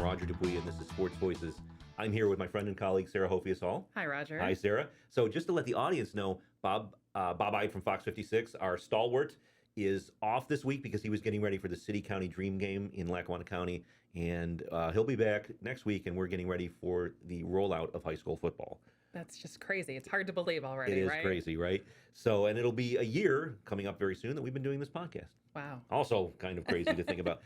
Roger Dupuis, and this is Sports Voices. I'm here with my friend and colleague, Sarah Hofias-Hall. Hi, Roger. Hi, Sarah. So just to let the audience know, Bob Ide from Fox 56, our stalwart, is off this week because he was getting ready for the City-County Dream Game in Lackawanna County, and he'll be back next week, and we're getting ready for the rollout of high school football. That's just crazy. It's hard to believe already, It is right? crazy, right? So, and it'll be a year coming up very soon that we've been doing this podcast. Wow. Also kind of crazy to think about.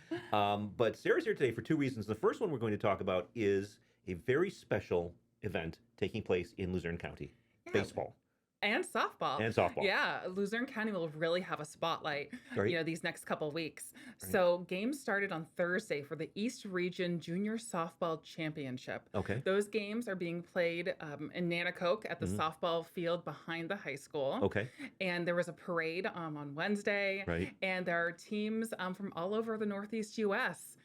But Sarah's here today for two reasons. The first one we're going to talk about is a very special event taking place in Luzerne County. Yeah. Baseball. And softball. And softball. Yeah, Luzerne County will really have a spotlight, Right. these next couple of weeks. Right. So games started on Thursday for the East Region Junior Softball Championship. Okay. Those games are being played in Nanticoke at the softball field behind the high school. Okay. And there was a parade on Wednesday. Right. And there are teams from all over the Northeast U.S.,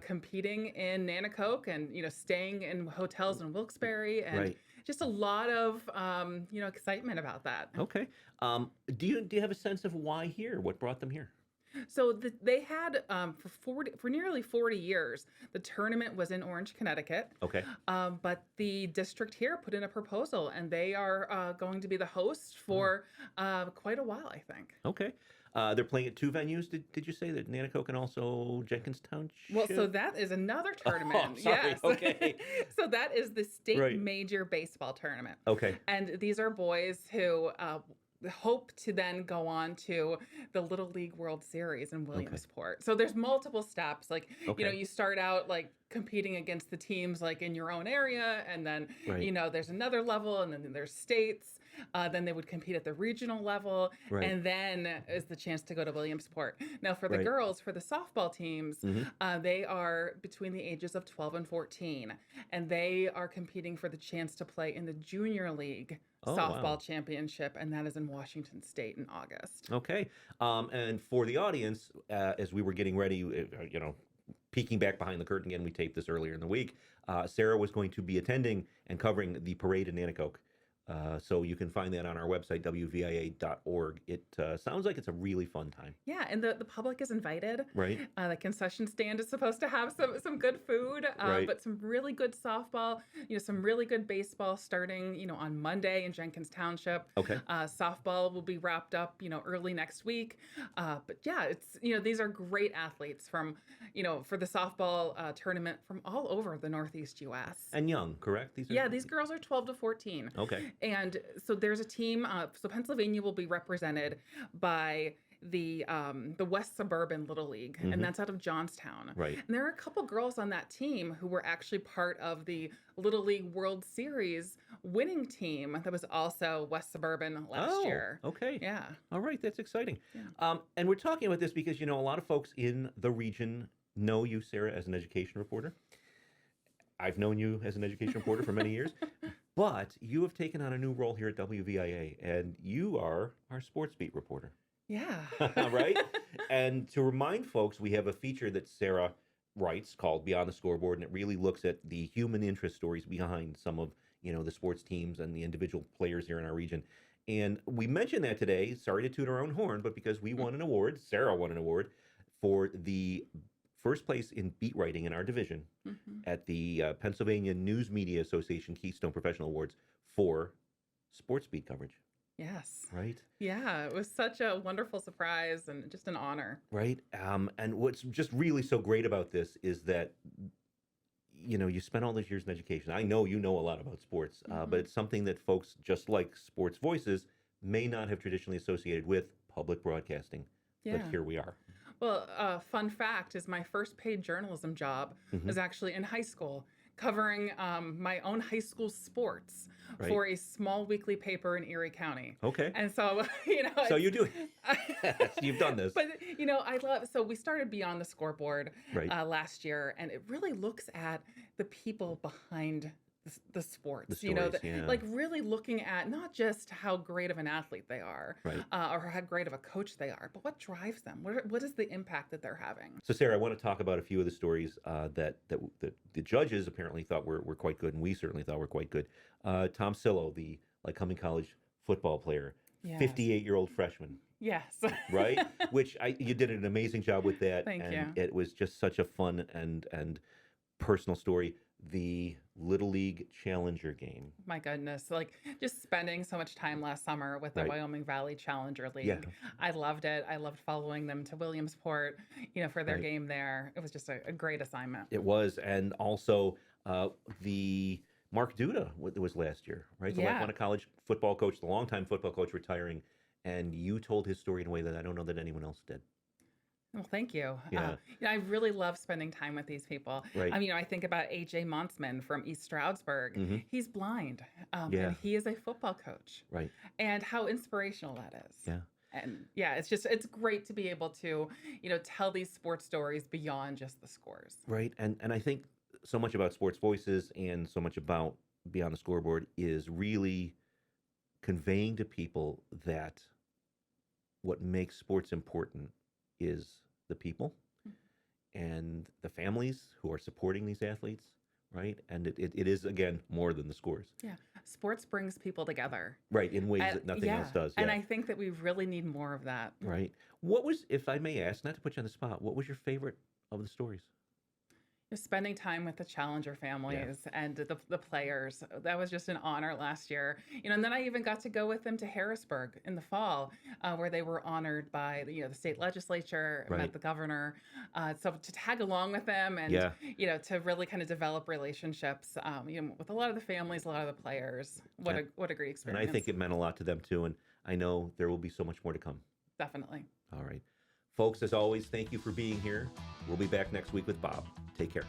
competing in Nanticoke and, staying in hotels in Wilkes-Barre. And Right. just a lot of, excitement about that. Okay. Do you have a sense of why here? What brought them here? So they had for nearly 40 years, the tournament was in Orange, Connecticut. Okay. But the district here put in a proposal, and they are going to be the host for quite a while, I think. Okay. They're playing at two venues. Did you say that Nanticoke and also Jenkins Township? Well, so that is another tournament. Oh, sorry. Yes. Okay. So that is the state Right. major baseball tournament. Okay. And these are boys who hope to then go on to the Little League World Series in Williamsport. So there's multiple steps. Like, Okay. you start out like competing against the teams like in your own area, and then Right. there's another level, and then there's states. Then they would compete at the regional level, Right. and then is the chance to go to Williamsport. Now for the Right. girls, for the softball teams, Mhm. they are between the ages of 12 and 14, and they are competing for the chance to play in the Junior League Oh, softball wow. championship, and that is in Washington State in August. Okay. And for the audience, as we were getting ready, peeking back behind the curtain again, we taped this earlier in the week. Sarah was going to be attending and covering the parade in Nanticoke. So you can find that on our website, WVIA.org. It sounds like it's a really fun time. Yeah, and the public is invited. Right. The concession stand is supposed to have some good food, Right. but some really good softball, some really good baseball starting, on Monday in Jenkins Township. Okay. Softball will be wrapped up, early next week. But yeah, it's, these are great athletes from, for the softball tournament from all over the Northeast U.S. And young, correct? These girls are 12 to 14. Okay. And so there's a team. So Pennsylvania will be represented by the West Suburban Little League, and that's out of Johnstown. Right. And there are a couple girls on that team who were actually part of the Little League World Series winning team that was also West Suburban last year. Okay. Yeah. All right. That's exciting. Yeah. And we're talking about this because, a lot of folks in the region know you, Sarah, as an education reporter. I've known you as an education reporter for many years, but you have taken on a new role here at WVIA, and you are our sports beat reporter. Yeah. Right? And to remind folks, we have a feature that Sarah writes called Beyond the Scoreboard, and it really looks at the human interest stories behind some of, the sports teams and the individual players here in our region. And we mentioned that today, sorry to toot our own horn, but because we won an award, Sarah won an award for the first place in beat writing in our division at the Pennsylvania News Media Association Keystone Professional Awards for sports beat coverage. Yes. Right? Yeah, it was such a wonderful surprise and just an honor. Right. And what's just really so great about this is that, you spent all those years in education. I know you know a lot about sports, but it's something that folks, just like Sports Voices, may not have traditionally associated with public broadcasting. Yeah. But here we are. Well, fun fact is my first paid journalism job was actually in high school, covering my own high school sports for a small weekly paper in Erie County. Okay. And so, So you do it. You've done this. But, so we started Beyond the Scoreboard last year, and it really looks at the people behind the sports, The stories, like really looking at not just how great of an athlete they are, Right. Or how great of a coach they are, but what drives them. What is the impact that they're having? So, Sarah, I want to talk about a few of the stories that the judges apparently thought were quite good, and we certainly thought were quite good. Tom Sillo, the Lycoming College football player, Yes. 58-year-old freshman, Yes. right? Which you did an amazing job with that. Thank and you. It was just such a fun and personal story, the Little League Challenger game. My goodness, like just spending so much time last summer with the Right. Wyoming Valley Challenger League. Yeah. I loved it. I loved following them to Williamsport, for their Right. game there. It was just a great assignment. It was, and also the Mark Duda was last year, right? The Yeah. Lackawanna College football coach, the longtime football coach, retiring, and you told his story in a way that I don't know that anyone else did. Well, thank you. Yeah. I really love spending time with these people. Right. I think about AJ Monsman from East Stroudsburg. Mhm. He's blind, Yeah. and he is a football coach. Right. And how inspirational that is. Yeah. And yeah, it's great to be able to, tell these sports stories beyond just the scores. Right. And I think so much about Sports Voices and so much about Beyond the Scoreboard is really conveying to people that what makes sports important is the people and the families who are supporting these athletes, right? And it is, again, more than the scores. Yeah. Sports brings people together. Right, in ways that nothing else does. And Yeah. I think that we really need more of that. Right. What was, if I may ask, not to put you on the spot, what was your favorite of the stories? Just spending time with the Challenger families and the players. That was just an honor last year. And then I even got to go with them to Harrisburg in the fall, where they were honored by the state legislature, Right. met the governor. So to tag along with them and Yeah. to really kind of develop relationships, with a lot of the families, a lot of the players. What a great And experience. I think it meant a lot to them too. And I know there will be so much more to come. Definitely. All right. Folks, as always, thank you for being here. We'll be back next week with Bob. Take care.